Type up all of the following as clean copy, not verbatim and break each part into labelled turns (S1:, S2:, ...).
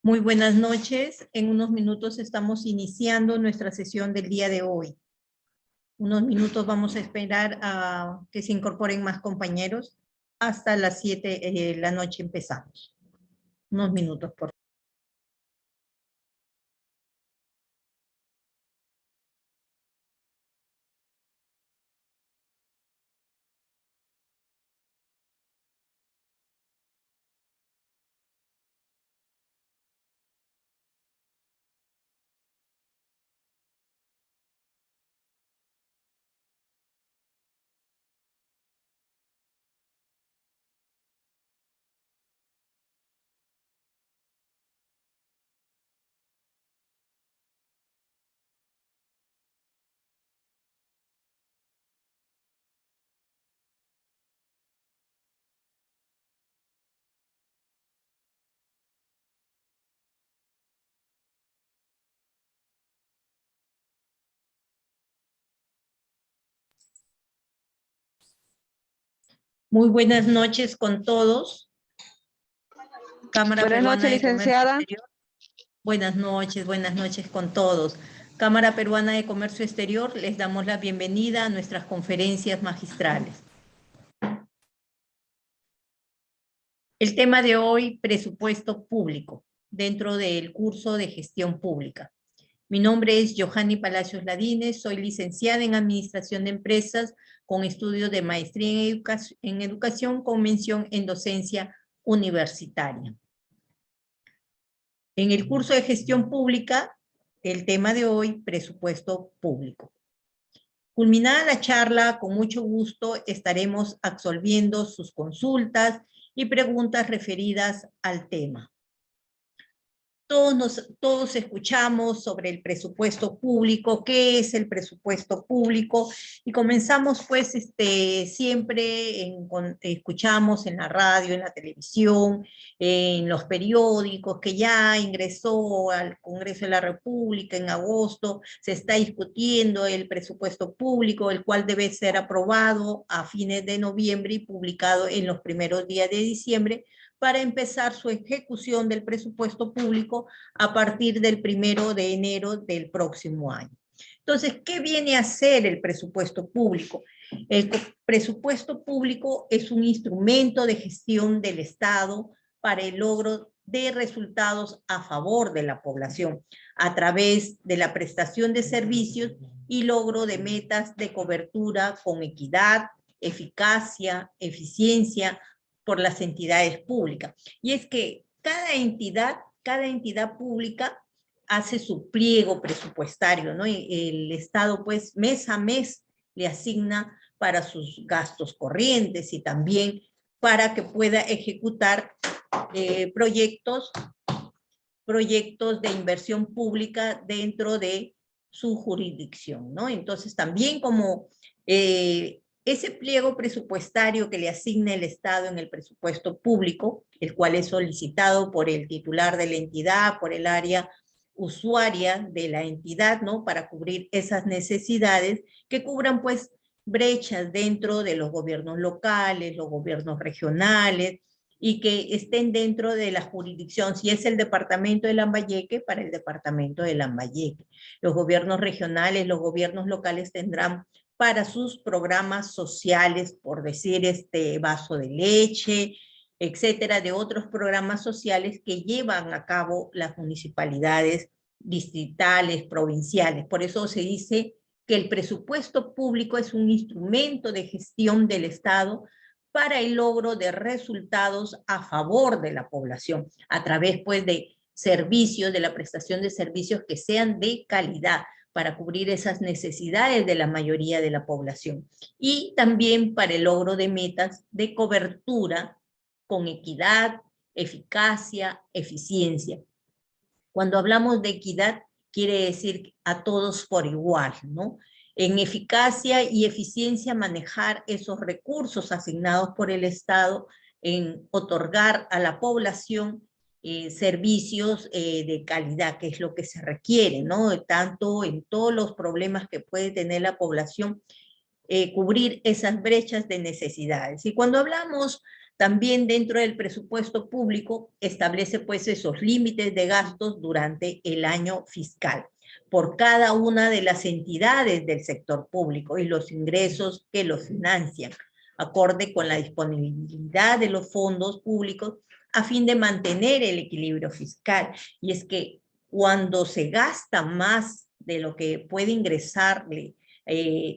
S1: Muy buenas noches. En unos minutos estamos iniciando nuestra sesión del día de hoy. Unos minutos vamos a esperar a que se incorporen más compañeros. Hasta las 7 de la noche empezamos. Unos minutos, por favor. Muy buenas noches con todos. Cámara
S2: Buenas
S1: Peruana
S2: noches,
S1: de Comercio
S2: licenciada.
S1: Exterior. Buenas noches con todos. Cámara Peruana de Comercio Exterior, les damos la bienvenida a nuestras conferencias magistrales. El tema de hoy, presupuesto público, dentro del curso de gestión pública. Mi nombre es Johanny Palacios Ladines, soy licenciada en Administración de Empresas con estudios de maestría en educación con mención en docencia universitaria. En el curso de gestión pública, el tema de hoy, presupuesto público. Culminada la charla, con mucho gusto estaremos absolviendo sus consultas y preguntas referidas al tema. Todos escuchamos sobre el presupuesto público, qué es el presupuesto público, y comenzamos pues siempre, escuchamos en la radio, en la televisión, en los periódicos, que ya ingresó al Congreso de la República en agosto, se está discutiendo el presupuesto público, el cual debe ser aprobado a fines de noviembre y publicado en los primeros días de diciembre, para empezar su ejecución del presupuesto público a partir del 1 de enero del próximo año. Entonces, ¿qué viene a ser el presupuesto público? El presupuesto público es un instrumento de gestión del Estado para el logro de resultados a favor de la población, a través de la prestación de servicios y logro de metas de cobertura con equidad, eficacia, eficiencia, por las entidades públicas. Y es que cada entidad pública hace su pliego presupuestario, ¿no? Y el Estado, pues, mes a mes le asigna para sus gastos corrientes y también para que pueda ejecutar proyectos de inversión pública dentro de su jurisdicción, ¿no? Entonces, también como ese pliego presupuestario que le asigna el Estado en el presupuesto público, el cual es solicitado por el titular de la entidad, por el área usuaria de la entidad, ¿no? Para cubrir esas necesidades que cubran, pues, brechas dentro de los gobiernos locales, los gobiernos regionales, y que estén dentro de la jurisdicción. Si es el departamento de Lambayeque, para el departamento de Lambayeque. Los gobiernos regionales, los gobiernos locales tendrán para sus programas sociales, por decir vaso de leche, etcétera, de otros programas sociales que llevan a cabo las municipalidades distritales, provinciales. Por eso se dice que el presupuesto público es un instrumento de gestión del Estado para el logro de resultados a favor de la población, a través pues de servicios, de la prestación de servicios que sean de calidad, para cubrir esas necesidades de la mayoría de la población. Y también para el logro de metas de cobertura con equidad, eficacia, eficiencia. Cuando hablamos de equidad, quiere decir a todos por igual, ¿no? En eficacia y eficiencia manejar esos recursos asignados por el Estado en otorgar a la población servicios de calidad, que es lo que se requiere, ¿no? Tanto en todos los problemas que puede tener la población, cubrir esas brechas de necesidades. Y cuando hablamos También dentro del presupuesto público establece pues esos límites de gastos durante el año fiscal por cada una de las entidades del sector público y los ingresos que los financian, acorde con la disponibilidad de los fondos públicos a fin de mantener el equilibrio fiscal. Y es que cuando se gasta más de lo que puede ingresarle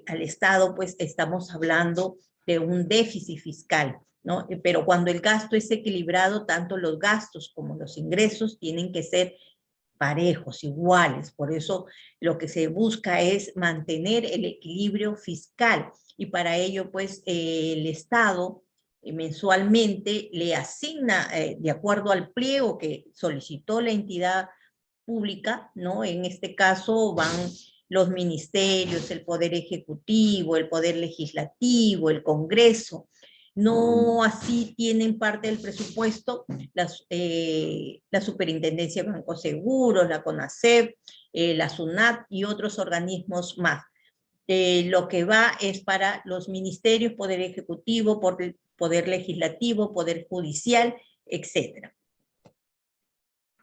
S1: al Estado, pues estamos hablando de un déficit fiscal, ¿no? Pero cuando el gasto es equilibrado, tanto los gastos como los ingresos tienen que ser parejos, iguales. Por eso lo que se busca es mantener el equilibrio fiscal y para ello pues el Estado mensualmente le asigna, de acuerdo al pliego que solicitó la entidad pública, ¿no? En este caso van los ministerios, el Poder Ejecutivo, el Poder Legislativo, el Congreso. No así tienen parte del presupuesto la Superintendencia de Bancos Seguros, la CONACEP, la SUNAT y otros organismos más. Lo que va es para los ministerios, Poder Ejecutivo, Poder Legislativo, Poder Judicial, etc.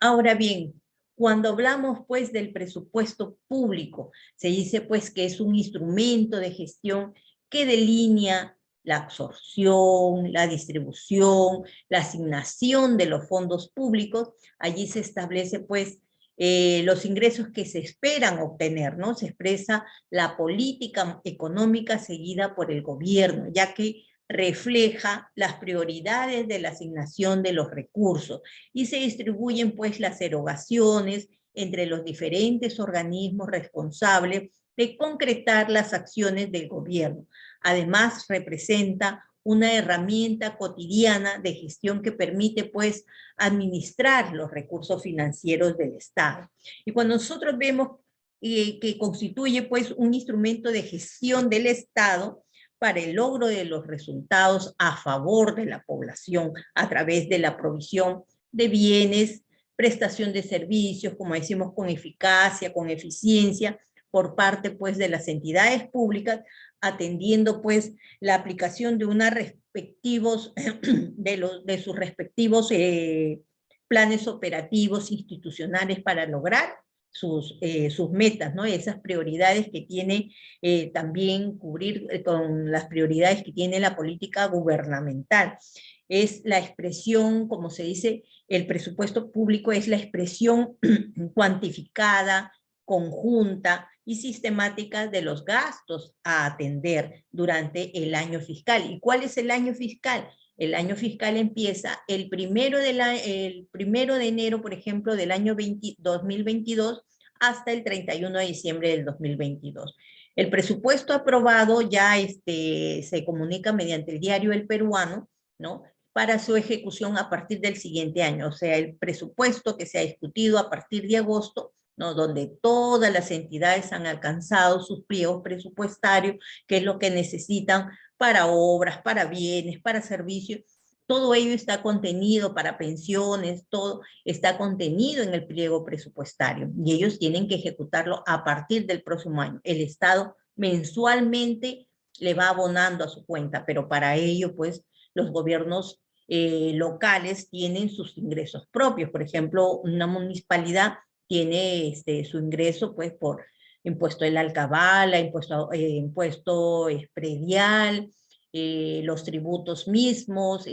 S1: Ahora bien, cuando hablamos pues del presupuesto público, se dice pues que es un instrumento de gestión que delinea la absorción, la distribución, la asignación de los fondos públicos. Allí se establece pues los ingresos que se esperan obtener, ¿no? Se expresa la política económica seguida por el gobierno, ya que refleja las prioridades de la asignación de los recursos y se distribuyen pues las erogaciones entre los diferentes organismos responsables de concretar las acciones del gobierno. Además, representa una herramienta cotidiana de gestión que permite pues administrar los recursos financieros del Estado. Y cuando nosotros vemos que constituye pues un instrumento de gestión del Estado, para el logro de los resultados a favor de la población a través de la provisión de bienes, prestación de servicios, como decimos, con eficacia, con eficiencia, por parte pues de las entidades públicas, atendiendo pues la aplicación de unos respectivos, de sus respectivos planes operativos institucionales para lograr sus metas, ¿no? Esas prioridades que tiene también cubrir con las prioridades que tiene la política gubernamental. Es la expresión, como se dice, el presupuesto público es la expresión cuantificada, conjunta y sistemática de los gastos a atender durante el año fiscal. ¿Y cuál es el año fiscal? El año fiscal empieza el primero de enero, por ejemplo, del año 2022 hasta el 31 de diciembre del 2022. El presupuesto aprobado ya se comunica mediante el diario El Peruano, ¿no? Para su ejecución a partir del siguiente año. O sea, el presupuesto que se ha discutido a partir de agosto, ¿no? Donde todas las entidades han alcanzado sus pliegos presupuestarios, que es lo que necesitan para obras, para bienes, para servicios. Todo ello está contenido para pensiones, todo está contenido en el pliego presupuestario y ellos tienen que ejecutarlo a partir del próximo año. El Estado mensualmente le va abonando a su cuenta, pero para ello, pues, los gobiernos locales tienen sus ingresos propios. Por ejemplo, una municipalidad tiene su ingreso, pues, por impuesto de la alcabala, impuesto predial, los tributos mismos,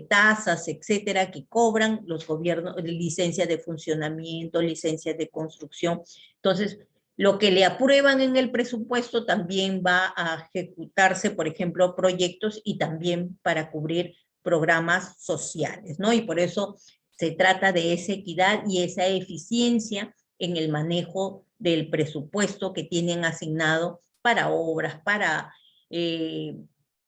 S1: tasas, etcétera, que cobran los gobiernos, licencias de funcionamiento, licencias de construcción. Entonces, lo que le aprueban en el presupuesto también va a ejecutarse, por ejemplo, proyectos y también para cubrir programas sociales, ¿no? Y por eso se trata de esa equidad y esa eficiencia en el manejo del presupuesto que tienen asignado para obras, para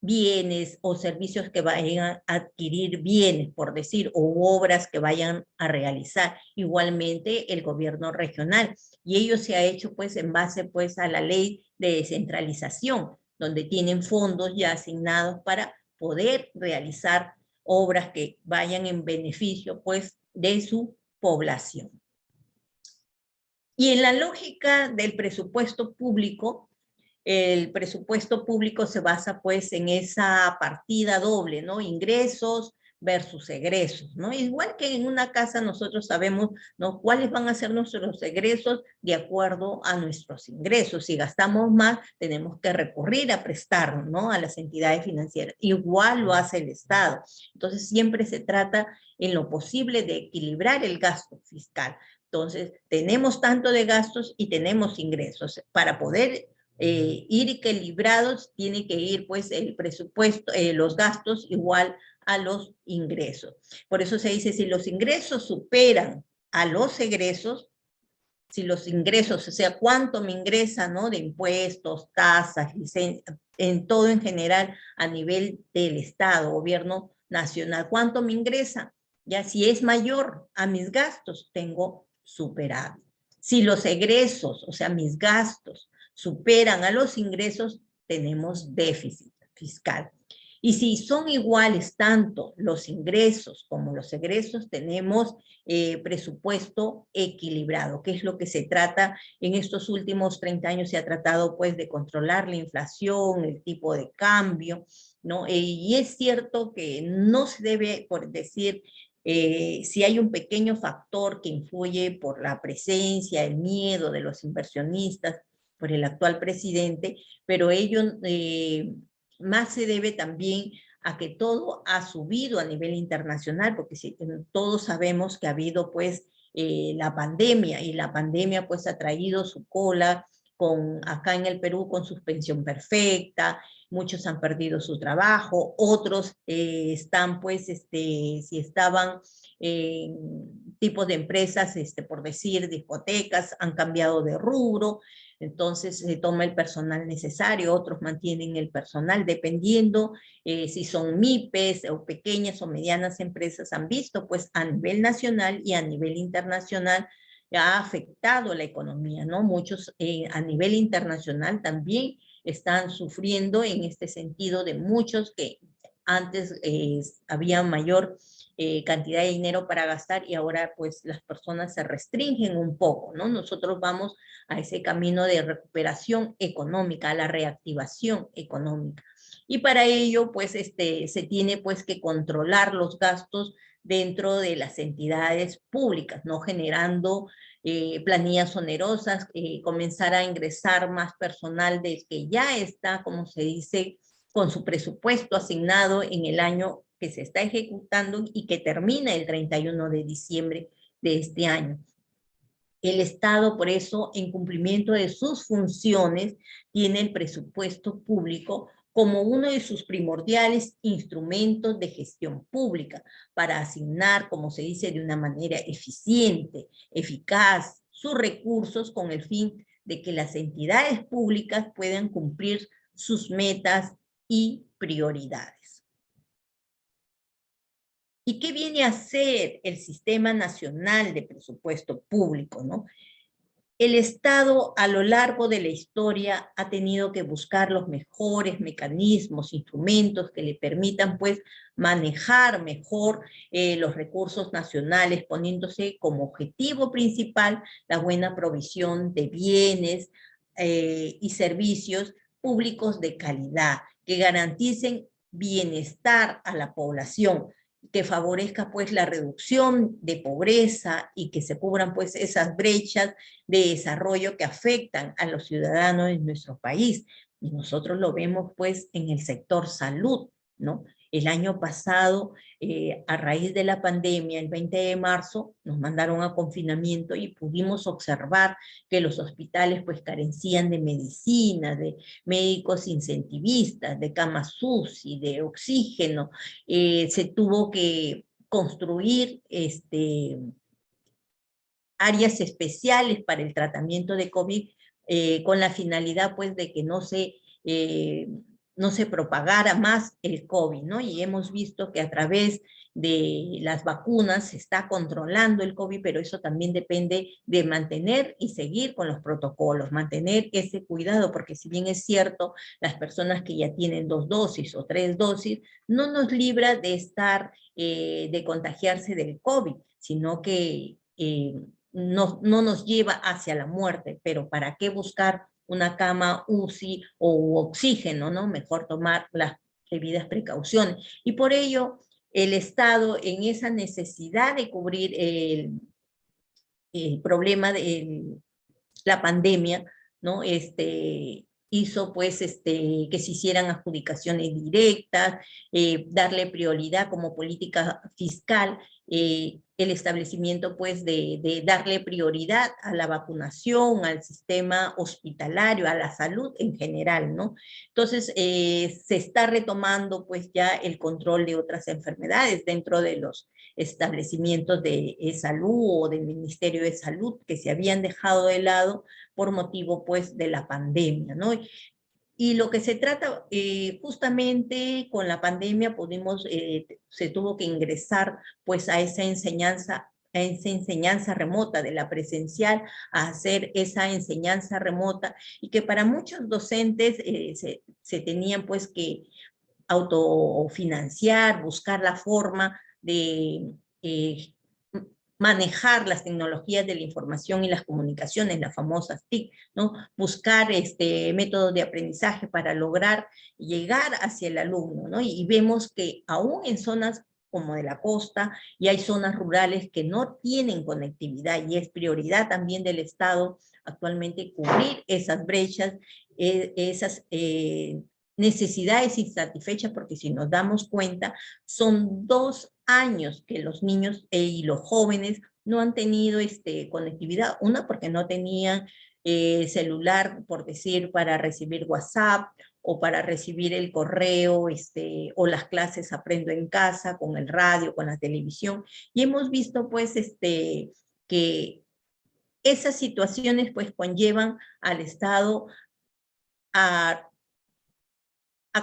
S1: bienes o servicios que vayan a adquirir bienes, por decir, o obras que vayan a realizar. Igualmente el gobierno regional. Y ello se ha hecho pues en base pues a la ley de descentralización, donde tienen fondos ya asignados para poder realizar obras que vayan en beneficio pues de su población. Y en la lógica del presupuesto público, el presupuesto público se basa pues en esa partida doble, ¿no? Ingresos versus egresos, ¿no? Igual que en una casa nosotros sabemos, ¿no?, cuáles van a ser nuestros egresos de acuerdo a nuestros ingresos. Si gastamos más, tenemos que recurrir a prestar, ¿no?, a las entidades financieras. Igual lo hace el Estado. Entonces siempre se trata en lo posible de equilibrar el gasto fiscal. Entonces tenemos tanto de gastos y tenemos ingresos. Para poder ir equilibrados, tiene que ir pues el presupuesto, los gastos igual a los ingresos. Por eso se dice, si los ingresos superan a los egresos, si los ingresos, o sea, cuánto me ingresa, ¿no?, de impuestos, tasas, licencias, en todo en general a nivel del Estado, gobierno nacional, cuánto me ingresa, ya si es mayor a mis gastos, tengo superávit. Si los egresos, o sea, mis gastos, superan a los ingresos, tenemos déficit fiscal. Y si son iguales tanto los ingresos como los egresos, tenemos presupuesto equilibrado, que es lo que se trata en estos últimos 30 años. Se ha tratado pues de controlar la inflación, el tipo de cambio, ¿no? Y es cierto que no se debe, por decir, si hay un pequeño factor que influye por la presencia, el miedo de los inversionistas, por el actual presidente, pero ello más se debe también a que todo ha subido a nivel internacional, porque si, todos sabemos que ha habido pues la pandemia, y la pandemia pues ha traído su cola con, acá en el Perú, con suspensión perfecta, muchos han perdido su trabajo, otros están pues, si estaban tipos de empresas, por decir, discotecas, han cambiado de rubro. Entonces se toma el personal necesario, otros mantienen el personal, dependiendo si son MIPES o pequeñas o medianas empresas. Han visto pues a nivel nacional y a nivel internacional ha afectado la economía, ¿no? Muchos a nivel internacional también están sufriendo en este sentido, de muchos que antes había mayor cantidad de dinero para gastar, y ahora pues las personas se restringen un poco, ¿no? Nosotros vamos a ese camino de recuperación económica, a la reactivación económica. Y para ello, pues, se tiene pues que controlar los gastos dentro de las entidades públicas, no generando planillas onerosas, comenzar a ingresar más personal del que ya está, como se dice, con su presupuesto asignado en el año que se está ejecutando y que termina el 31 de diciembre de este año. El Estado, por eso, en cumplimiento de sus funciones, tiene el presupuesto público como uno de sus primordiales instrumentos de gestión pública para asignar, como se dice, de una manera eficiente, eficaz, sus recursos con el fin de que las entidades públicas puedan cumplir sus metas y prioridades. ¿Y qué viene a ser el Sistema Nacional de Presupuesto Público, no? El Estado a lo largo de la historia ha tenido que buscar los mejores mecanismos, instrumentos que le permitan pues manejar mejor los recursos nacionales, poniéndose como objetivo principal la buena provisión de bienes y servicios públicos de calidad, que garanticen bienestar a la población, que favorezca pues la reducción de pobreza y que se cubran pues esas brechas de desarrollo que afectan a los ciudadanos de nuestro país. Y nosotros lo vemos pues en el sector salud, ¿no? El año pasado, a raíz de la pandemia, el 20 de marzo, nos mandaron a confinamiento y pudimos observar que los hospitales pues carecían de medicina, de médicos incentivistas, de camas UCI, de oxígeno. Se tuvo que construir áreas especiales para el tratamiento de COVID, con la finalidad pues de que no se propagara más el COVID, ¿no? Y hemos visto que a través de las vacunas se está controlando el COVID, pero eso también depende de mantener y seguir con los protocolos, mantener ese cuidado, porque si bien es cierto, las personas que ya tienen 2 dosis o 3 dosis, no nos libra de estar, de contagiarse del COVID, sino que no nos lleva hacia la muerte. Pero ¿para qué buscar una cama UCI o oxígeno, no? Mejor tomar las debidas precauciones. Y por ello, el Estado en esa necesidad de cubrir el problema de la pandemia, ¿no? Hizo pues que se hicieran adjudicaciones directas, darle prioridad como política fiscal, el establecimiento pues de darle prioridad a la vacunación, al sistema hospitalario, a la salud en general, ¿no? Entonces se está retomando pues ya el control de otras enfermedades dentro de los establecimientos de salud o del Ministerio de Salud que se habían dejado de lado por motivo pues de la pandemia, ¿no? Y lo que se trata, justamente con la pandemia se tuvo que ingresar pues a esa enseñanza remota de la presencial, a hacer esa enseñanza remota, y que para muchos docentes se tenían pues que autofinanciar, buscar la forma de manejar las tecnologías de la información y las comunicaciones, las famosas TIC, ¿no? Buscar métodos de aprendizaje para lograr llegar hacia el alumno, ¿no? Y vemos que aún en zonas como de la costa, y hay zonas rurales que no tienen conectividad, y es prioridad también del Estado actualmente cubrir esas brechas, esas necesidades insatisfechas, porque si nos damos cuenta, son 2 años que los niños y los jóvenes no han tenido conectividad. Una, porque no tenían celular, por decir, para recibir WhatsApp, o para recibir el correo, o las clases Aprendo en Casa, con el radio, con la televisión. Y hemos visto, pues, que esas situaciones, pues, conllevan al Estado a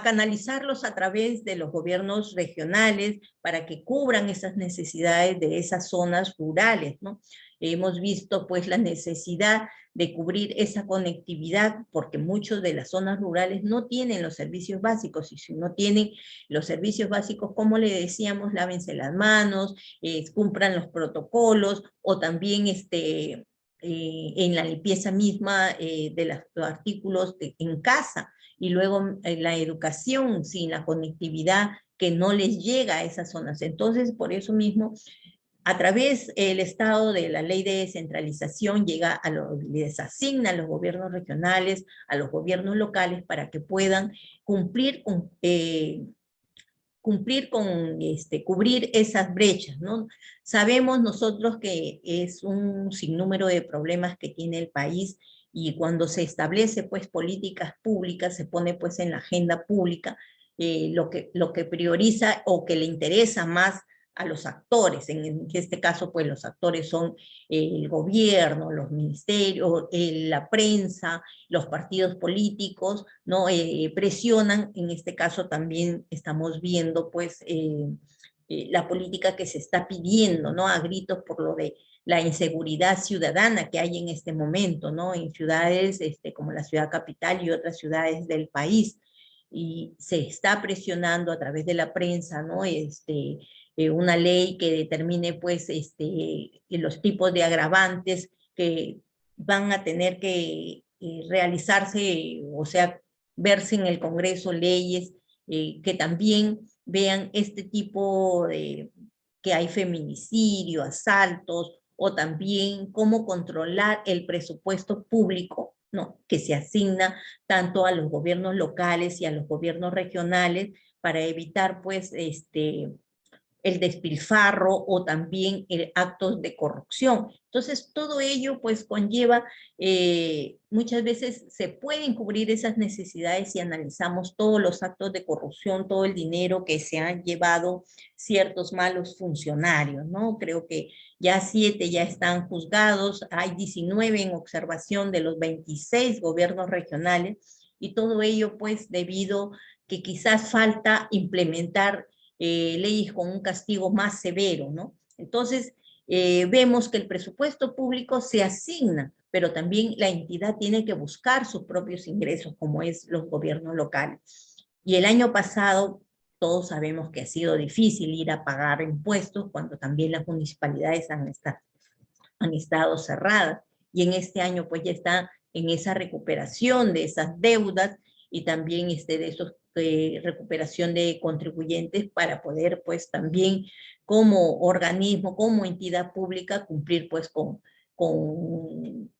S1: canalizarlos a través de los gobiernos regionales para que cubran esas necesidades de esas zonas rurales, ¿no? Hemos visto pues la necesidad de cubrir esa conectividad, porque muchos de las zonas rurales no tienen los servicios básicos, y si no tienen los servicios básicos, como le decíamos, lávense las manos, cumplan los protocolos, o también en la limpieza misma de los artículos en casa, y luego la educación sin la conectividad que no les llega a esas zonas. Entonces, por eso mismo, a través del Estado de la ley de descentralización les asigna a los gobiernos regionales, a los gobiernos locales, para que puedan cumplir con cubrir esas brechas, ¿no? Sabemos nosotros que es un sinnúmero de problemas que tiene el país, y cuando se establece pues políticas públicas, se pone pues en la agenda pública lo que prioriza o que le interesa más a los actores. En este caso pues los actores son el gobierno, los ministerios, la prensa, los partidos políticos, ¿no? Presionan. En este caso también estamos viendo pues la política que se está pidiendo, ¿no? A gritos, por lo de la inseguridad ciudadana que hay en este momento, ¿no? En ciudades como la ciudad capital y otras ciudades del país. Y se está presionando a través de la prensa, ¿no? Una ley que determine pues los tipos de agravantes que van a tener que realizarse, o sea, verse en el Congreso, leyes que también vean este tipo de, que hay feminicidio, asaltos, o también cómo controlar el presupuesto público, ¿no? Que se asigna tanto a los gobiernos locales y a los gobiernos regionales, para evitar pues el despilfarro, o también actos de corrupción. Entonces, todo ello pues conlleva, muchas veces se pueden cubrir esas necesidades si analizamos todos los actos de corrupción, todo el dinero que se han llevado ciertos malos funcionarios, ¿no? Creo que ya 7 ya están juzgados, hay 19 en observación de los 26 gobiernos regionales, y todo ello pues debido que quizás falta implementar leyes con un castigo más severo, ¿no? Entonces, vemos que el presupuesto público se asigna, pero también la entidad tiene que buscar sus propios ingresos, como es los gobiernos locales. Y el año pasado, todos sabemos que ha sido difícil ir a pagar impuestos, cuando también las municipalidades han estado cerradas, y en este año pues ya está en esa recuperación de esas deudas, y también de esos recuperación de contribuyentes para poder pues también como organismo, como entidad pública cumplir pues con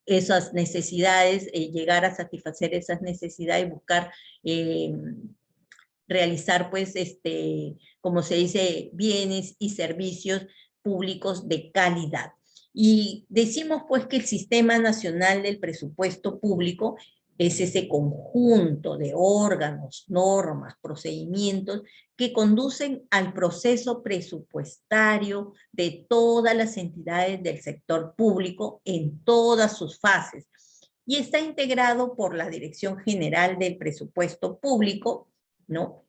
S1: esas necesidades, llegar a satisfacer esas necesidades, buscar realizar pues como se dice, bienes y servicios públicos de calidad. Y decimos pues que el Sistema Nacional del Presupuesto Público es ese conjunto de órganos, normas, procedimientos que conducen al proceso presupuestario de todas las entidades del sector público en todas sus fases. Y está integrado por la Dirección General del Presupuesto Público, ¿no?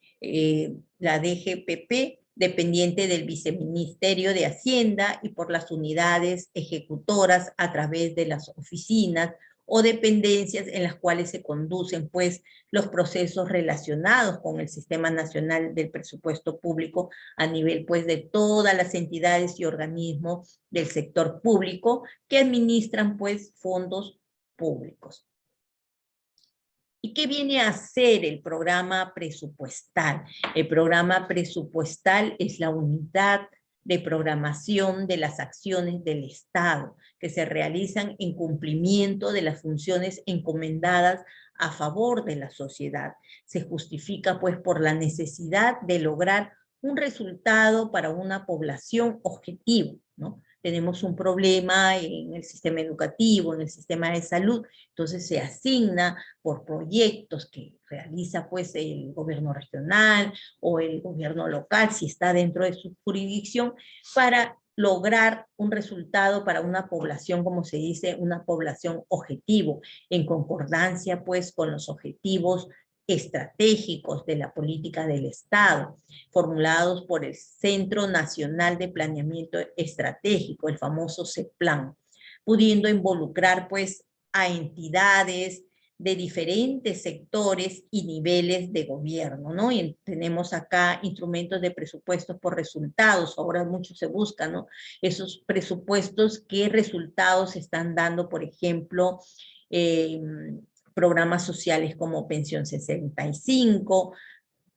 S1: La DGPP, dependiente del Viceministerio de Hacienda, y por las unidades ejecutoras a través de las oficinas o dependencias en las cuales se conducen pues los procesos relacionados con el Sistema Nacional del Presupuesto Público a nivel pues de todas las entidades y organismos del sector público que administran pues fondos públicos. ¿Y qué viene a ser el programa presupuestal? El programa presupuestal es la unidad de programación de las acciones del Estado que se realizan en cumplimiento de las funciones encomendadas a favor de la sociedad. Se justifica pues por la necesidad de lograr un resultado para una población objetivo, ¿no? Tenemos un problema en el sistema educativo, en el sistema de salud, entonces se asigna por proyectos que realiza pues el gobierno regional o el gobierno local, si está dentro de su jurisdicción, para lograr un resultado para una población, como se dice, una población objetivo, en concordancia pues con los objetivos estratégicos de la política del Estado, formulados por el Centro Nacional de Planeamiento Estratégico, el famoso CEPLAN, pudiendo involucrar pues a entidades de diferentes sectores y niveles de gobierno, ¿no? Y tenemos acá instrumentos de presupuestos por resultados, ahora mucho se busca, ¿no? Esos presupuestos, ¿qué resultados están dando, por ejemplo, programas sociales como Pensión 65,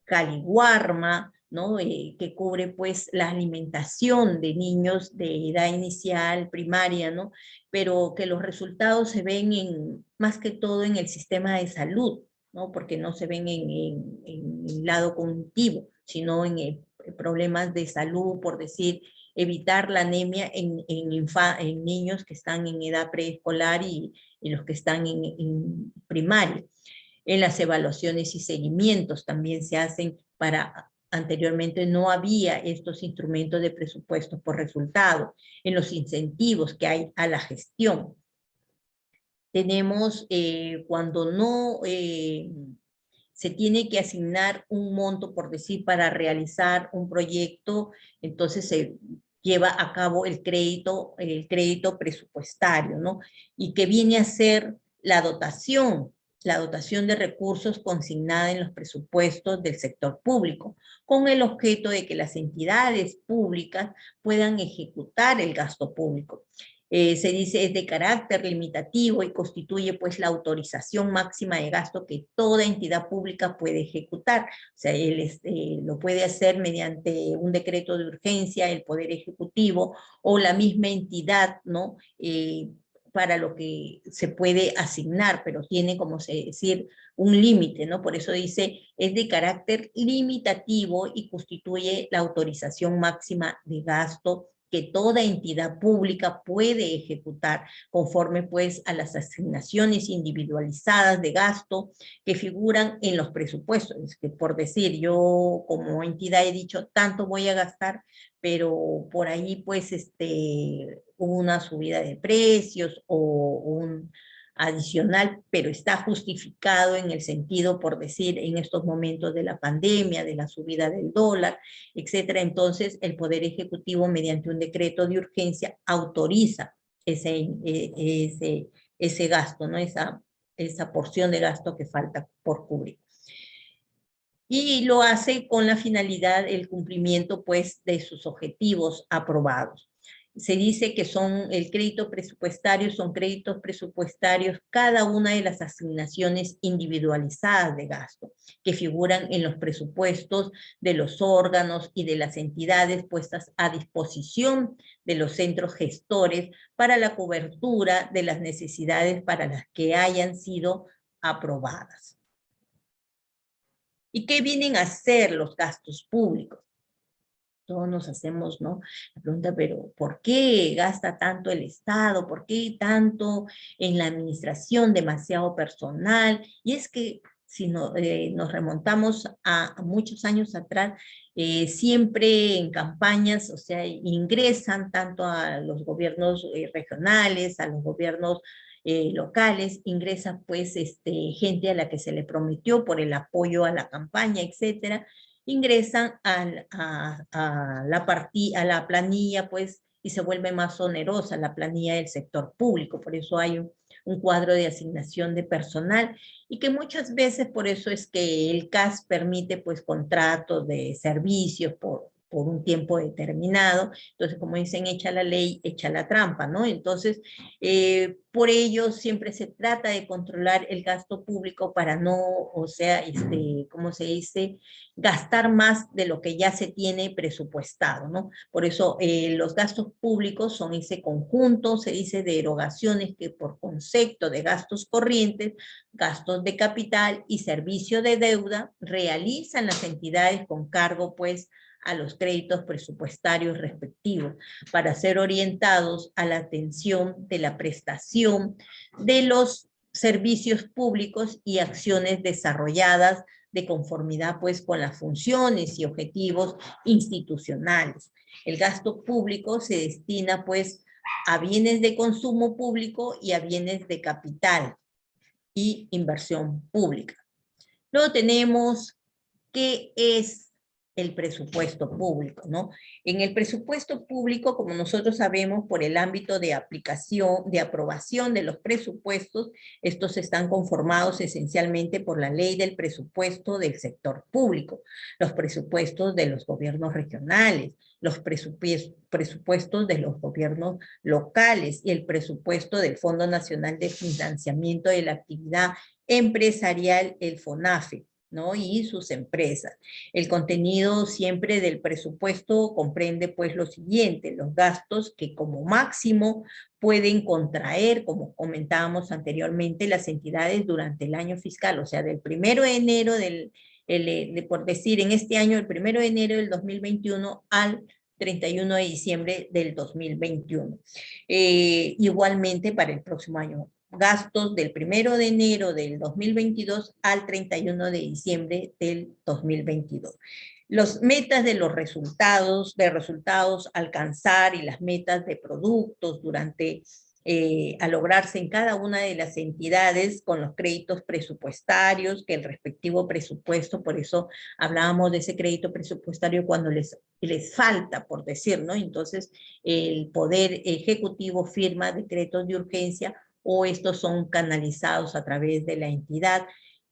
S1: Caliwarma, ¿no? Que cubre pues la alimentación de niños de edad inicial, primaria, ¿no? Pero que los resultados se ven más que todo en el sistema de salud, ¿no? Porque no se ven en el lado cognitivo, sino en problemas de salud, por decir, evitar la anemia en niños que están en edad preescolar y los que están en primaria. En las evaluaciones y seguimientos también se hacen anteriormente no había estos instrumentos de presupuestos por resultado, en los incentivos que hay a la gestión. Tenemos cuando no se tiene que asignar un monto, por decir, para realizar un proyecto, entonces se lleva a cabo el crédito presupuestario, ¿no? Y que viene a ser la dotación de recursos consignada en los presupuestos del sector público, con el objeto de que las entidades públicas puedan ejecutar el gasto público. Se dice es de carácter limitativo y constituye pues la autorización máxima de gasto que toda entidad pública puede ejecutar. O sea, él lo puede hacer mediante un decreto de urgencia, el Poder Ejecutivo o la misma entidad, ¿no? Para lo que se puede asignar, pero tiene, como se decir, un límite, ¿no? Por eso dice, es de carácter limitativo y constituye la autorización máxima de gasto que toda entidad pública puede ejecutar conforme pues a las asignaciones individualizadas de gasto que figuran en los presupuestos. Es que por decir, yo como entidad he dicho, tanto voy a gastar, pero por ahí pues hubo una subida de precios o un adicional, pero está justificado en el sentido, por decir, en estos momentos de la pandemia, de la subida del dólar, etcétera. Entonces, el Poder Ejecutivo, mediante un decreto de urgencia, autoriza ese gasto, ¿no? Esa porción de gasto que falta por cubrir. Y lo hace con la finalidad, el cumplimiento, pues, de sus objetivos aprobados. Se dice que son el crédito presupuestario, son créditos presupuestarios, cada una de las asignaciones individualizadas de gasto, que figuran en los presupuestos de los órganos y de las entidades puestas a disposición de los centros gestores para la cobertura de las necesidades para las que hayan sido aprobadas. ¿Y qué vienen a hacer los gastos públicos? Todos nos hacemos, ¿no?, la pregunta, pero ¿por qué gasta tanto el Estado? ¿Por qué tanto en la administración, demasiado personal? Y es que si nos remontamos a muchos años atrás, siempre en campañas, o sea, ingresan tanto a los gobiernos regionales, a los gobiernos locales, ingresa pues gente a la que se le prometió por el apoyo a la campaña, etcétera, ingresan a la planilla, pues, y se vuelve más onerosa la planilla del sector público. Por eso hay un cuadro de asignación de personal, y que muchas veces por eso es que el CAS permite, pues, contratos de servicios por un tiempo determinado. Entonces, como dicen, echa la ley, echa la trampa, ¿no? Entonces, por ello siempre se trata de controlar el gasto público para no, o sea, ¿cómo se dice?, gastar más de lo que ya se tiene presupuestado, ¿no? Por eso los gastos públicos son ese conjunto, se dice, de erogaciones que por concepto de gastos corrientes, gastos de capital y servicio de deuda realizan las entidades con cargo, pues, a los créditos presupuestarios respectivos, para ser orientados a la atención de la prestación de los servicios públicos y acciones desarrolladas de conformidad, pues, con las funciones y objetivos institucionales. El gasto público se destina, pues, a bienes de consumo público y a bienes de capital y inversión pública. Luego tenemos qué es el presupuesto público, ¿no? En el presupuesto público, como nosotros sabemos, por el ámbito de aplicación, de aprobación de los presupuestos, estos están conformados esencialmente por la ley del presupuesto del sector público, los presupuestos de los gobiernos regionales, los presupuestos de los gobiernos locales y el presupuesto del Fondo Nacional de Financiamiento de la Actividad Empresarial, el FONAFE, ¿no?, y sus empresas. El contenido siempre del presupuesto comprende, pues, lo siguiente: los gastos que como máximo pueden contraer, como comentábamos anteriormente, las entidades durante el año fiscal, o sea, del 1 de enero por decir, en este año, el 1 de enero del 2021 al 31 de diciembre del 2021. Igualmente para el próximo año, gastos del 1 de enero del 2022 al 31 de diciembre del 2022. Los metas de los resultados, alcanzar, y las metas de productos durante a lograrse en cada una de las entidades con los créditos presupuestarios, que el respectivo presupuesto, por eso hablábamos de ese crédito presupuestario cuando les falta, por decir, ¿no? Entonces, el Poder Ejecutivo firma decretos de urgencia, o estos son canalizados a través de la entidad,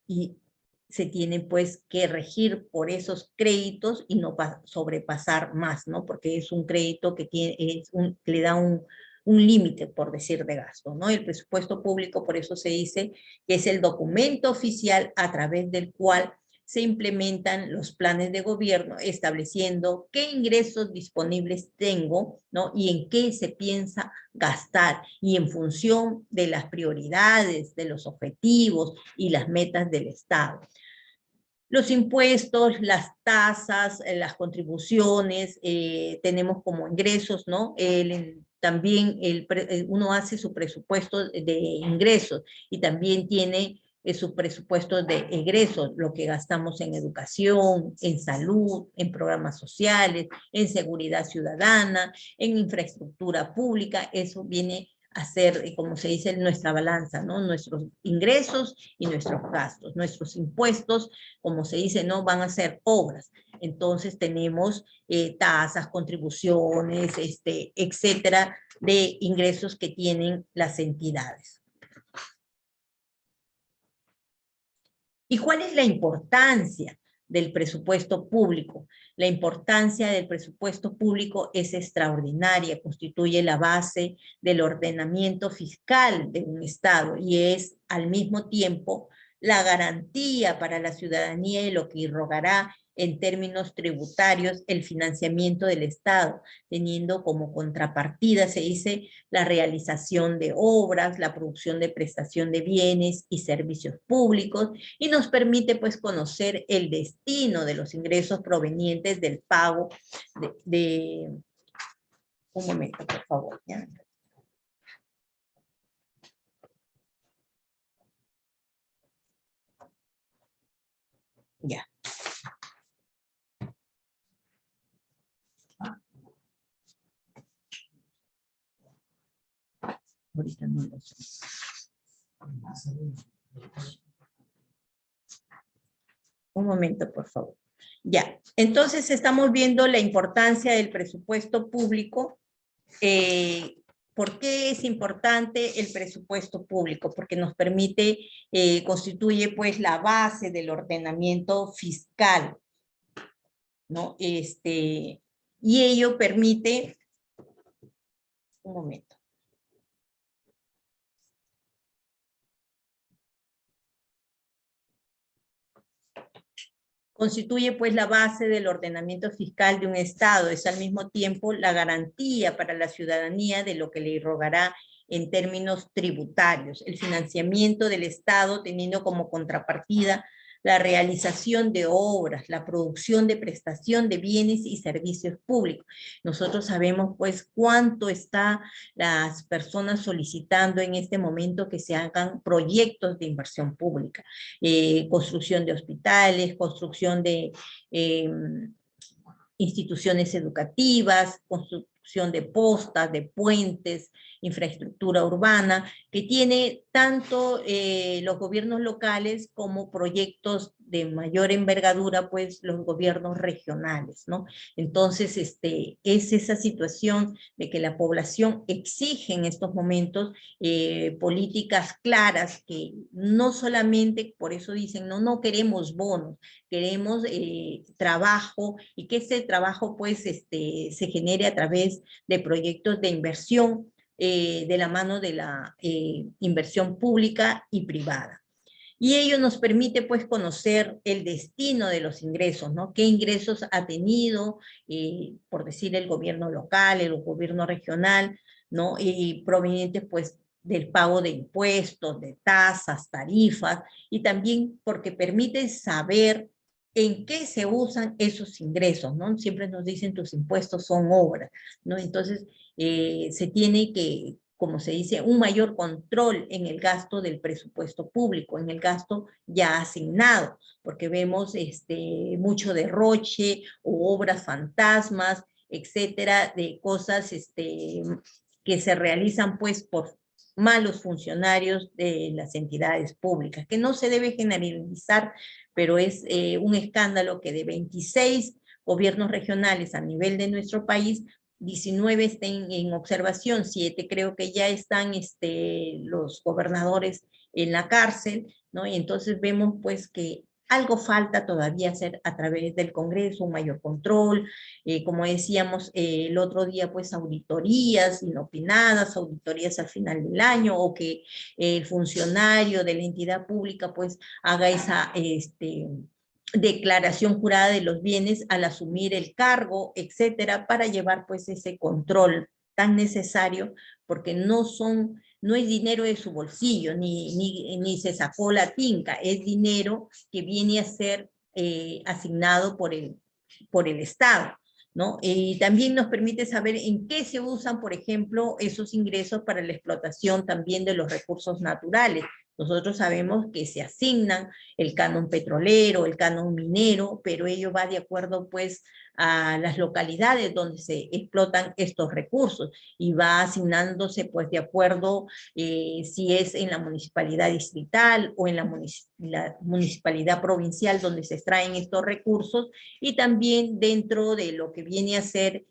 S1: y se tiene, pues, que regir por esos créditos y no sobrepasar más, ¿no? Porque es un crédito que le da un límite, por decir, de gasto, ¿no? El presupuesto público, por eso se dice que es el documento oficial a través del cual se implementan los planes de gobierno, estableciendo qué ingresos disponibles tengo, ¿no?, y en qué se piensa gastar, y en función de las prioridades, de los objetivos y las metas del Estado. Los impuestos, las tasas, las contribuciones, tenemos como ingresos, ¿no? También uno hace su presupuesto de ingresos, y también tiene sus presupuestos de egresos, lo que gastamos en educación, en salud, en programas sociales, en seguridad ciudadana, en infraestructura pública. Eso viene a ser, como se dice, nuestra balanza, ¿no? Nuestros ingresos y nuestros gastos. Nuestros impuestos, como se dice, no van a ser obras. Entonces tenemos tasas, contribuciones, etcétera, de ingresos que tienen las entidades. ¿Y cuál es la importancia del presupuesto público. La importancia del presupuesto público es extraordinaria, constituye la base del ordenamiento fiscal de un Estado y es al mismo tiempo la garantía para la ciudadanía y lo que irrogará en términos tributarios el financiamiento del Estado, teniendo como contrapartida, se dice, la realización de obras, la producción de prestación de bienes y servicios públicos, y nos permite pues conocer el destino de los ingresos provenientes del pago un momento, por favor, ¿ya? Ya. Ahorita no lo sé. Un momento, por favor. Ya, entonces estamos viendo la importancia del presupuesto público. ¿Por qué es importante el presupuesto público? Porque nos permite, constituye pues la base del ordenamiento fiscal, ¿no? Y ello permite, un momento. Constituye pues la base del ordenamiento fiscal de un Estado, es al mismo tiempo la garantía para la ciudadanía de lo que le irrogará en términos tributarios, el financiamiento del Estado teniendo como contrapartida la realización de obras, la producción de prestación de bienes y servicios públicos. Nosotros sabemos pues cuánto está las personas solicitando en este momento que se hagan proyectos de inversión pública, construcción de hospitales, construcción de instituciones educativas, construcción de postas, de puentes, infraestructura urbana, que tiene tanto los gobiernos locales como proyectos de mayor envergadura, pues los gobiernos regionales, ¿no? Entonces, es esa situación de que la población exige en estos momentos políticas claras que no solamente, por eso dicen, no queremos bonos, queremos trabajo y que ese trabajo pues se genere a través de proyectos de inversión de la mano de la inversión pública y privada. Y ello nos permite pues conocer el destino de los ingresos, ¿no? ¿Qué ingresos ha tenido, por decir, el gobierno local, el gobierno regional, ¿no? Y provenientes pues del pago de impuestos, de tasas, tarifas, y también porque permite saber en qué se usan esos ingresos, ¿no? Siempre nos dicen tus impuestos son obras, ¿no? Entonces, se tiene que, como se dice, un mayor control en el gasto del presupuesto público, en el gasto ya asignado, porque vemos mucho derroche o obras fantasmas, etcétera, de cosas que se realizan pues por malos funcionarios de las entidades públicas, que no se debe generalizar, pero es un escándalo que de 26 gobiernos regionales a nivel de nuestro país, 19 estén en observación, 7 creo que ya están los gobernadores en la cárcel, ¿no? Y entonces vemos pues que algo falta todavía hacer a través del Congreso, un mayor control, como decíamos el otro día, pues auditorías inopinadas, auditorías al final del año, o que el funcionario de la entidad pública pues haga esa declaración jurada de los bienes al asumir el cargo, etcétera, para llevar pues ese control tan necesario, porque no es dinero de su bolsillo, ni se sacó la tinca, es dinero que viene a ser asignado por el Estado, ¿no? Y también nos permite saber en qué se usan, por ejemplo, esos ingresos para la explotación también de los recursos naturales. Nosotros sabemos que se asignan el canon petrolero, el canon minero, pero ello va de acuerdo pues a las localidades donde se explotan estos recursos y va asignándose pues de acuerdo si es en la municipalidad distrital o en la municipalidad provincial donde se extraen estos recursos, y también dentro de lo que viene a ser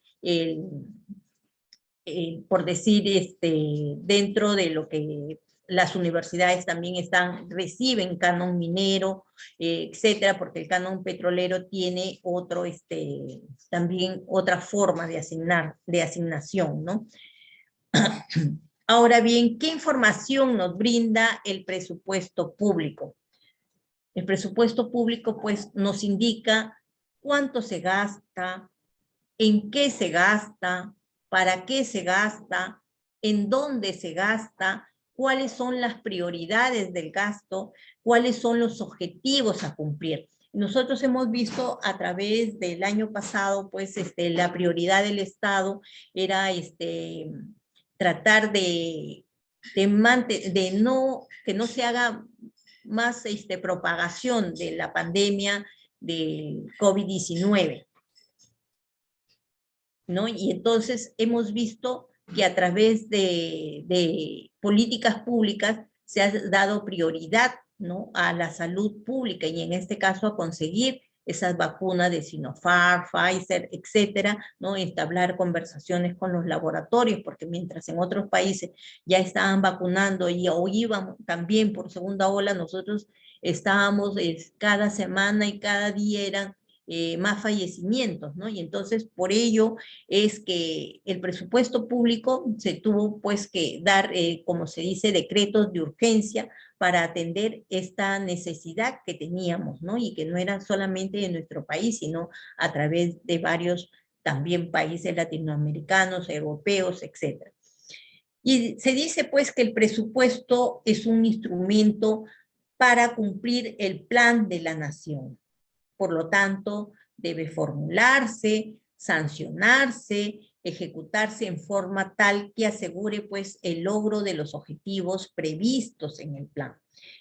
S1: por decir, dentro de lo que las universidades también reciben canon minero, etcétera, porque el canon petrolero tiene otro, también otra forma de asignación, ¿no? Ahora bien, ¿qué información nos brinda el presupuesto público? El presupuesto público, pues, nos indica cuánto se gasta, en qué se gasta, para qué se gasta, en dónde se gasta, cuáles son las prioridades del gasto, cuáles son los objetivos a cumplir. Nosotros hemos visto a través del año pasado, pues, la prioridad del Estado era tratar que no se haga más propagación de la pandemia del COVID-19, ¿no? Y entonces hemos visto que a través de políticas públicas se ha dado prioridad, ¿no?, a la salud pública y en este caso a conseguir esas vacunas de Sinopharm, Pfizer, etcétera, ¿no? Entablar conversaciones con los laboratorios, porque mientras en otros países ya estaban vacunando o iban también por segunda ola, nosotros estábamos cada semana y cada día eran más fallecimientos, ¿no? Y entonces por ello es que el presupuesto público se tuvo pues que dar, como se dice, decretos de urgencia para atender esta necesidad que teníamos, ¿no? Y que no era solamente de nuestro país, sino a través de varios también países latinoamericanos, europeos, etc. Y se dice pues que el presupuesto es un instrumento para cumplir el plan de la nación. Por lo tanto, debe formularse, sancionarse, ejecutarse en forma tal que asegure pues el logro de los objetivos previstos en el plan.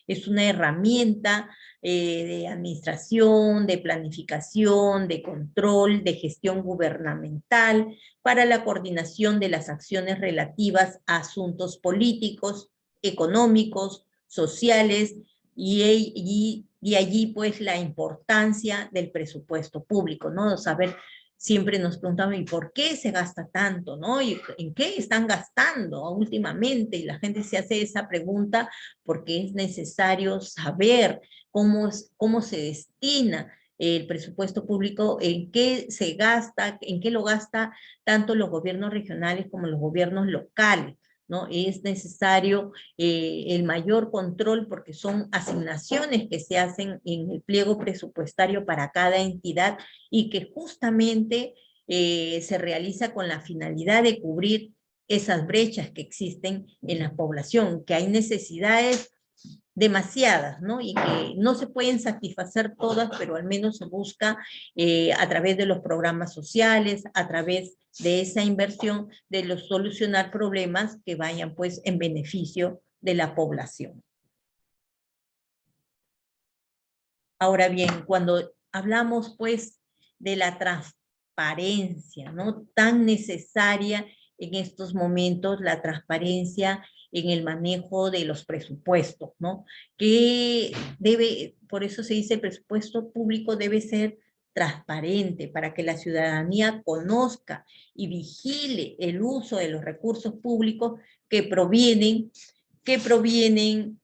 S1: Es una herramienta de administración, de planificación, de control, de gestión gubernamental para la coordinación de las acciones relativas a asuntos políticos, económicos, sociales y allí pues la importancia del presupuesto público, ¿no? Saber, siempre nos preguntamos, ¿y por qué se gasta tanto, no? ¿Y en qué están gastando últimamente? Y la gente se hace esa pregunta porque es necesario saber cómo se destina el presupuesto público, en qué se gasta, en qué lo gasta tanto los gobiernos regionales como los gobiernos locales, ¿no? Es necesario el mayor control porque son asignaciones que se hacen en el pliego presupuestario para cada entidad y que justamente se realiza con la finalidad de cubrir esas brechas que existen en la población, que hay necesidades demasiadas, ¿no? Y que no se pueden satisfacer todas, pero al menos se busca a través de los programas sociales, a través de esa inversión, de solucionar problemas que vayan pues en beneficio de la población. Ahora bien, cuando hablamos pues de la transparencia, ¿no?, tan necesaria en estos momentos, la transparencia en el manejo de los presupuestos, ¿no? Que por eso se dice, el presupuesto público debe ser transparente para que la ciudadanía conozca y vigile el uso de los recursos públicos que provienen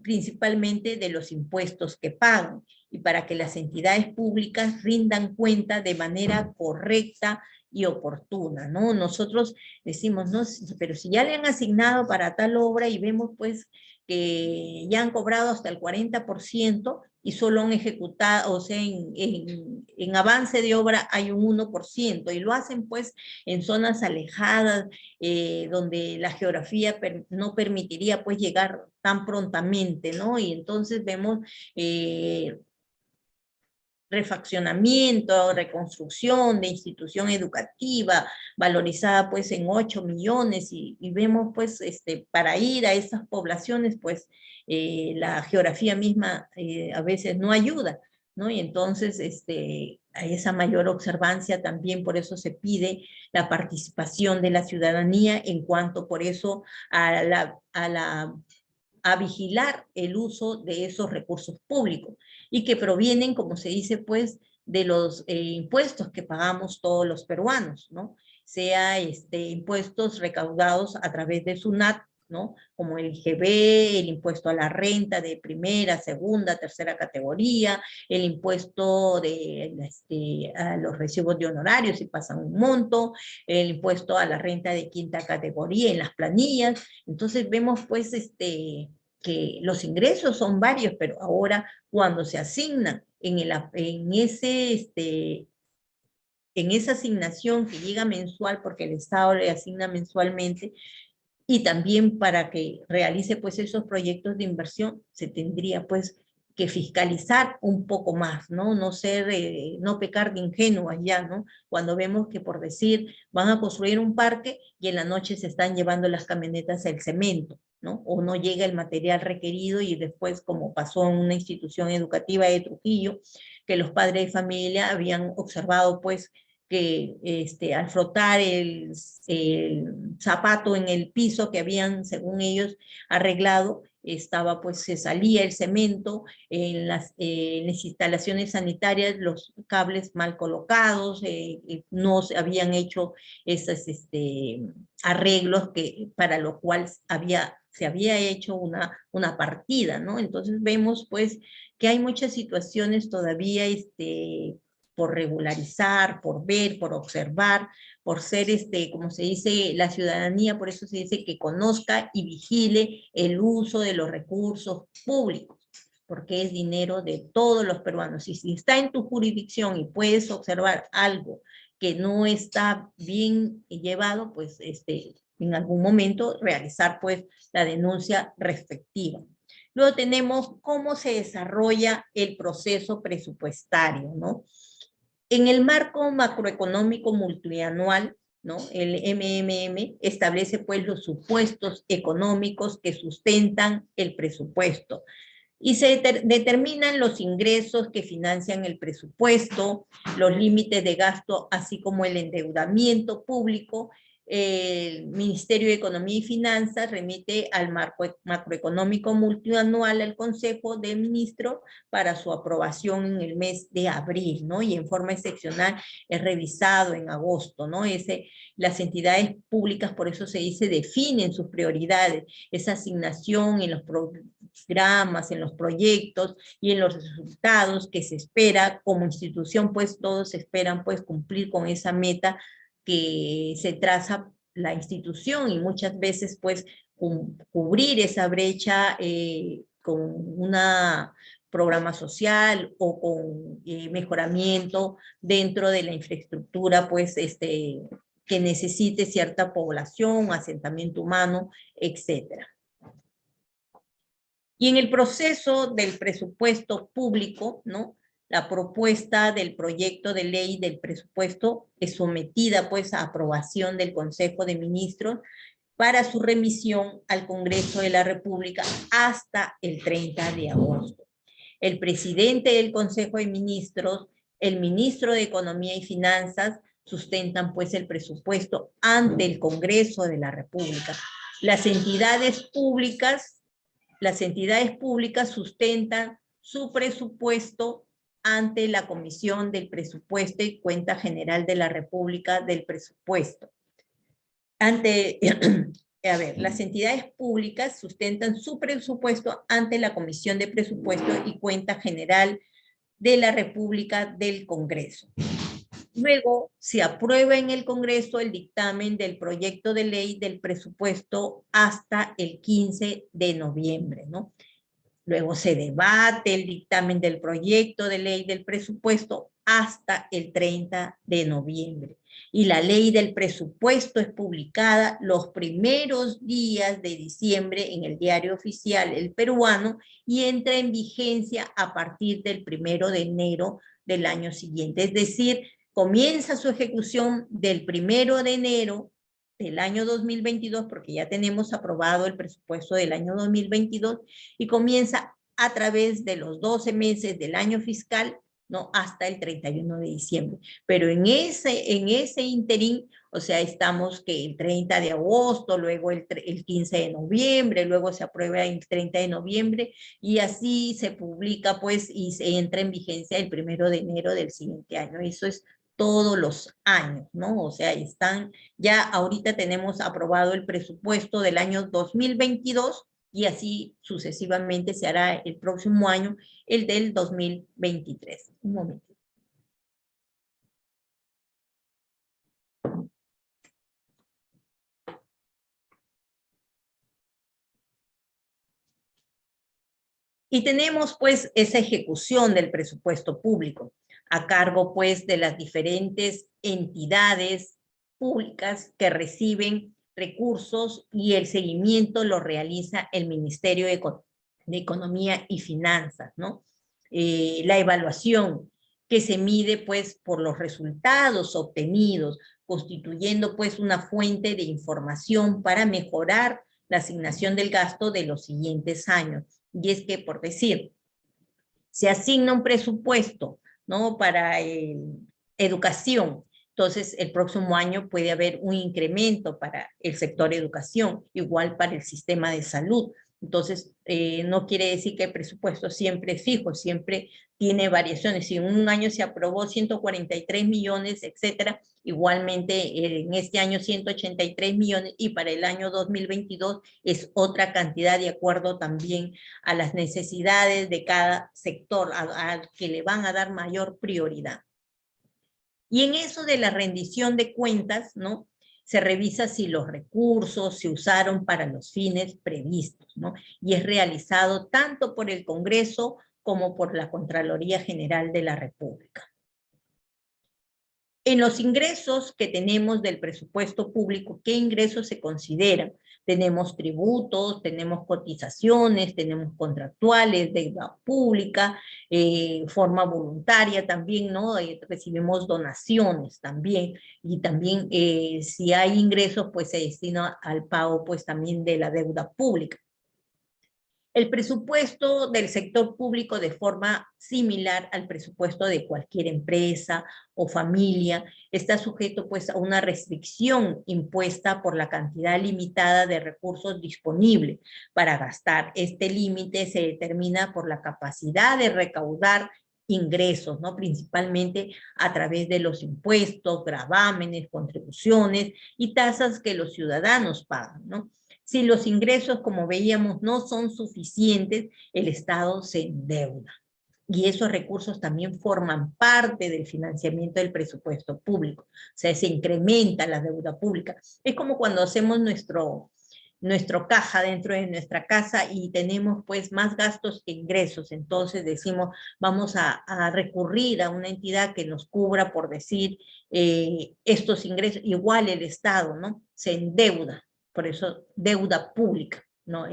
S1: principalmente de los impuestos que pagan y para que las entidades públicas rindan cuenta de manera correcta y oportuna, ¿no? Nosotros decimos, no, pero si ya le han asignado para tal obra y vemos pues que ya han cobrado hasta el 40% y solo han ejecutado, o sea, en avance de obra hay un 1%, y lo hacen pues en zonas alejadas, donde la geografía no permitiría pues llegar tan prontamente, ¿no? Y entonces vemos refaccionamiento, reconstrucción de institución educativa, valorizada pues en 8 millones, y vemos pues para ir a esas poblaciones pues la geografía misma a veces no ayuda, ¿no? Y entonces hay esa mayor observancia también, por eso se pide la participación de la ciudadanía en cuanto por eso a vigilar el uso de esos recursos públicos y que provienen, como se dice, pues, de los impuestos que pagamos todos los peruanos, ¿no? Sea impuestos recaudados a través de SUNAT, ¿no? Como el IGB, el impuesto a la renta de primera, segunda, tercera categoría, el impuesto a los recibos de honorarios si pasan un monto, el impuesto a la renta de quinta categoría en las planillas. Entonces vemos pues que los ingresos son varios, pero ahora cuando se asignan en esa asignación que llega mensual, porque el Estado le asigna mensualmente, y también para que realice pues esos proyectos de inversión, se tendría pues que fiscalizar un poco más, ¿no? No pecar de ingenuas ya, ¿no? Cuando vemos que, por decir, van a construir un parque y en la noche se están llevando las camionetas el cemento, ¿no? O no llega el material requerido y después, como pasó en una institución educativa de Trujillo, que los padres de familia habían observado pues que al frotar el zapato en el piso que habían, según ellos, arreglado, se salía el cemento, en las instalaciones sanitarias los cables mal colocados, no se habían hecho esos arreglos para lo cual se había hecho una partida, ¿no? Entonces vemos pues que hay muchas situaciones todavía por regularizar, por ver, por observar, por ser, como se dice, la ciudadanía, por eso se dice que conozca y vigile el uso de los recursos públicos, porque es dinero de todos los peruanos. Y si está en tu jurisdicción y puedes observar algo que no está bien llevado, pues en algún momento realizar pues la denuncia respectiva. Luego tenemos cómo se desarrolla el proceso presupuestario, ¿no? En el marco macroeconómico multianual, ¿no? El MMM establece pues los supuestos económicos que sustentan el presupuesto y se determinan los ingresos que financian el presupuesto, los límites de gasto, así como el endeudamiento público. El Ministerio de Economía y Finanzas remite al marco macroeconómico multianual al Consejo de Ministros para su aprobación en el mes de abril, ¿no? Y en forma excepcional es revisado en agosto, ¿no? Las entidades públicas, por eso se dice, definen sus prioridades, esa asignación en los programas, en los proyectos y en los resultados que se espera como institución, pues todos esperan pues cumplir con esa meta que se traza la institución y muchas veces pues cubrir esa brecha con una programa social o con mejoramiento dentro de la infraestructura pues que necesite cierta población, asentamiento humano, etcétera. Y en el proceso del presupuesto público, ¿no? La propuesta del proyecto de ley del presupuesto es sometida pues a aprobación del Consejo de Ministros para su remisión al Congreso de la República hasta el 30 de agosto. El presidente del Consejo de Ministros, el ministro de Economía y Finanzas, sustentan pues el presupuesto ante el Congreso de la República. Las entidades públicas sustentan su presupuesto ante la Comisión del Presupuesto y Cuenta General de la República del Presupuesto. Las entidades públicas sustentan su presupuesto ante la Comisión de Presupuesto y Cuenta General de la República del Congreso. Luego se aprueba en el Congreso el dictamen del proyecto de ley del presupuesto hasta el 15 de noviembre, ¿no? Luego se debate el dictamen del proyecto de ley del presupuesto hasta el 30 de noviembre. Y la ley del presupuesto es publicada los primeros días de diciembre en el Diario Oficial El Peruano y entra en vigencia a partir del 1 de enero del año siguiente. Es decir, comienza su ejecución del 1 de enero del año 2022, porque ya tenemos aprobado el presupuesto del año 2022, y comienza a través de los 12 meses del año fiscal, ¿no? Hasta el 31 de diciembre. Pero en ese interín, o sea, estamos que el 30 de agosto, luego el 15 de noviembre, luego se aprueba el 30 de noviembre, y así se publica, pues, y se entra en vigencia el 1 de enero del siguiente año. Eso es todos los años, ¿no? O sea, ya ahorita tenemos aprobado el presupuesto del año 2022 y así sucesivamente se hará el próximo año el del 2023. Un momento. Y tenemos pues esa ejecución del presupuesto público a cargo pues de las diferentes entidades públicas que reciben recursos y el seguimiento lo realiza el Ministerio de Economía y Finanzas, ¿no? La evaluación que se mide pues por los resultados obtenidos, constituyendo pues una fuente de información para mejorar la asignación del gasto de los siguientes años. Y es que, por decir, se asigna un presupuesto, ¿no?, para educación. Entonces, el próximo año puede haber un incremento para el sector educación, igual para el sistema de salud. Entonces, no quiere decir que el presupuesto siempre es fijo, siempre tiene variaciones. Si en un año se aprobó 143 millones, etcétera, igualmente en este año 183 millones y para el año 2022 es otra cantidad de acuerdo también a las necesidades de cada sector, al que le van a dar mayor prioridad. Y en eso de la rendición de cuentas, ¿no?, se revisa si los recursos se usaron para los fines previstos, ¿no? Y es realizado tanto por el Congreso como por la Contraloría General de la República. En los ingresos que tenemos del presupuesto público, ¿qué ingresos se consideran? Tenemos tributos, tenemos cotizaciones, tenemos contractuales, deuda pública, forma voluntaria también, ¿no? Recibimos donaciones también, y también si hay ingresos, pues se destina al pago, pues también de la deuda pública. El presupuesto del sector público de forma similar al presupuesto de cualquier empresa o familia está sujeto pues a una restricción impuesta por la cantidad limitada de recursos disponibles para gastar. Este límite se determina por la capacidad de recaudar ingresos, ¿no?, principalmente a través de los impuestos, gravámenes, contribuciones y tasas que los ciudadanos pagan, ¿no? Si los ingresos, como veíamos, no son suficientes, el Estado se endeuda. Y esos recursos también forman parte del financiamiento del presupuesto público. O sea, se incrementa la deuda pública. Es como cuando hacemos nuestro caja dentro de nuestra casa y tenemos pues más gastos que ingresos. Entonces decimos, vamos a recurrir a una entidad que nos cubra, por decir, estos ingresos. Igual el Estado, ¿no?, se endeuda. Por eso deuda pública, ¿no?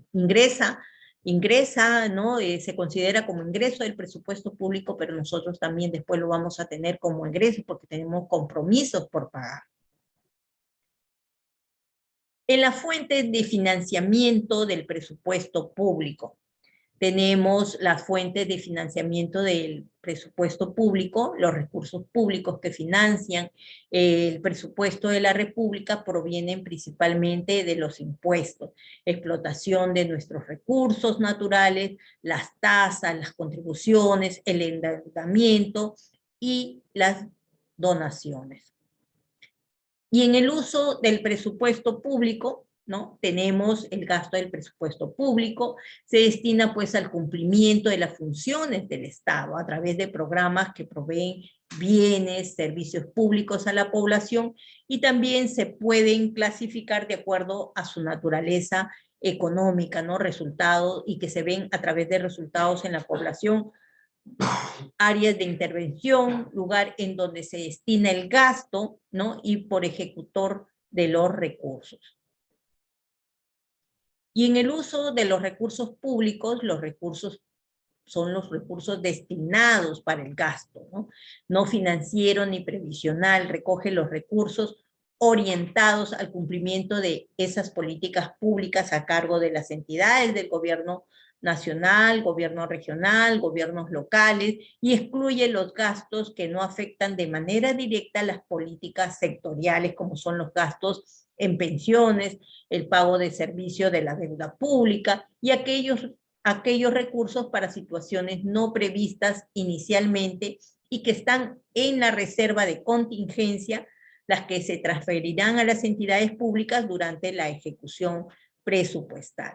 S1: Ingresa, ¿no? Se considera como ingreso del presupuesto público, pero nosotros también después lo vamos a tener como ingreso porque tenemos compromisos por pagar. En la fuente de financiamiento del presupuesto público, tenemos las fuentes de financiamiento del presupuesto público, los recursos públicos que financian el presupuesto de la República provienen principalmente de los impuestos, explotación de nuestros recursos naturales, las tasas, las contribuciones, el endeudamiento y las donaciones. Y en el uso del presupuesto público, ¿no?, tenemos el gasto del presupuesto público, se destina pues al cumplimiento de las funciones del Estado a través de programas que proveen bienes, servicios públicos a la población y también se pueden clasificar de acuerdo a su naturaleza económica, ¿no?, resultados, y que se ven a través de resultados en la población, áreas de intervención, lugar en donde se destina el gasto, ¿no?, y por ejecutor de los recursos. Y en el uso de los recursos públicos, los recursos son los recursos destinados para el gasto, ¿no? No financiero ni previsional, recoge los recursos orientados al cumplimiento de esas políticas públicas a cargo de las entidades del gobierno nacional, gobierno regional, gobiernos locales, y excluye los gastos que no afectan de manera directa las políticas sectoriales, como son los gastos en pensiones, el pago de servicio de la deuda pública y aquellos recursos para situaciones no previstas inicialmente y que están en la reserva de contingencia, las que se transferirán a las entidades públicas durante la ejecución presupuestal.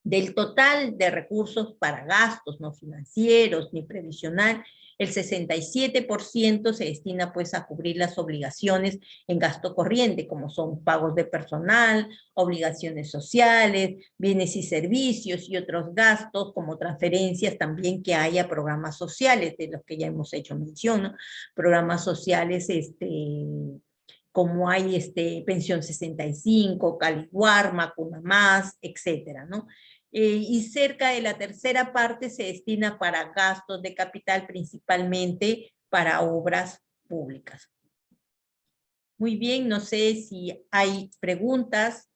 S1: Del total de recursos para gastos no financieros ni previsional, el 67% se destina pues a cubrir las obligaciones en gasto corriente, como son pagos de personal, obligaciones sociales, bienes y servicios y otros gastos como transferencias también que haya programas sociales, de los que ya hemos hecho mención, ¿no? Programas sociales, como hay Pensión 65, Caliwarma, Cunamás, etcétera, ¿no? Y cerca de la tercera parte se destina para gastos de capital, principalmente para obras públicas. Muy bien, no sé si hay preguntas.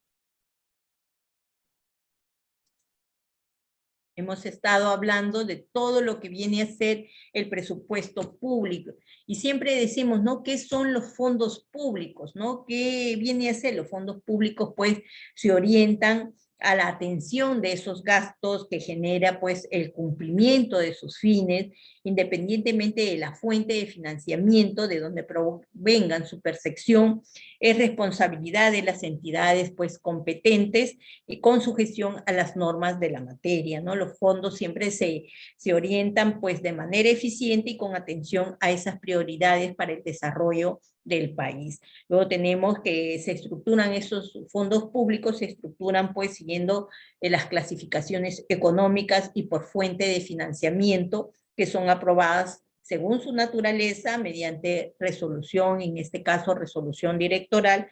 S1: Hemos estado hablando de todo lo que viene a ser el presupuesto público. Y siempre decimos, ¿no? ¿Qué son los fondos públicos? ¿No? ¿Qué viene a ser? Los fondos públicos, pues, se orientan a la atención de esos gastos que genera, pues, el cumplimiento de sus fines, independientemente de la fuente de financiamiento, de donde provengan su percepción, es responsabilidad de las entidades, pues, competentes con sujeción a las normas de la materia, ¿no? Los fondos siempre se orientan pues de manera eficiente y con atención a esas prioridades para el desarrollo del país. Luego tenemos que se estructuran esos fondos públicos, se estructuran pues siguiendo las clasificaciones económicas y por fuente de financiamiento que son aprobadas según su naturaleza mediante resolución, en este caso resolución directoral,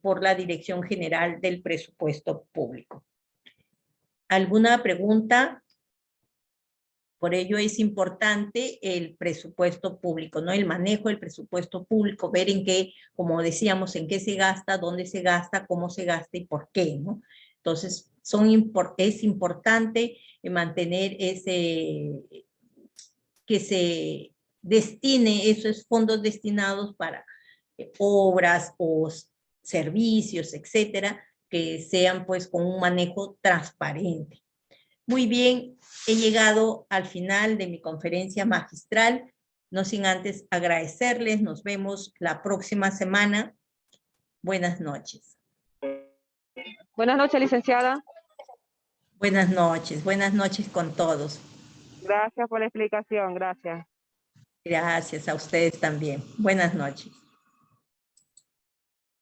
S1: por la Dirección General del Presupuesto Público. ¿Alguna pregunta? Por ello es importante el presupuesto público, ¿no? El manejo del presupuesto público, ver en qué, como decíamos, en qué se gasta, dónde se gasta, cómo se gasta y por qué, ¿no? Entonces, es importante mantener que se destine esos fondos destinados para obras o servicios, etcétera, que sean pues con un manejo transparente. Muy bien, he llegado al final de mi conferencia magistral, no sin antes agradecerles, nos vemos la próxima semana. Buenas noches.
S2: Buenas noches, licenciada.
S1: Buenas noches con todos.
S2: Gracias por la explicación, gracias.
S1: Gracias a ustedes también. Buenas noches.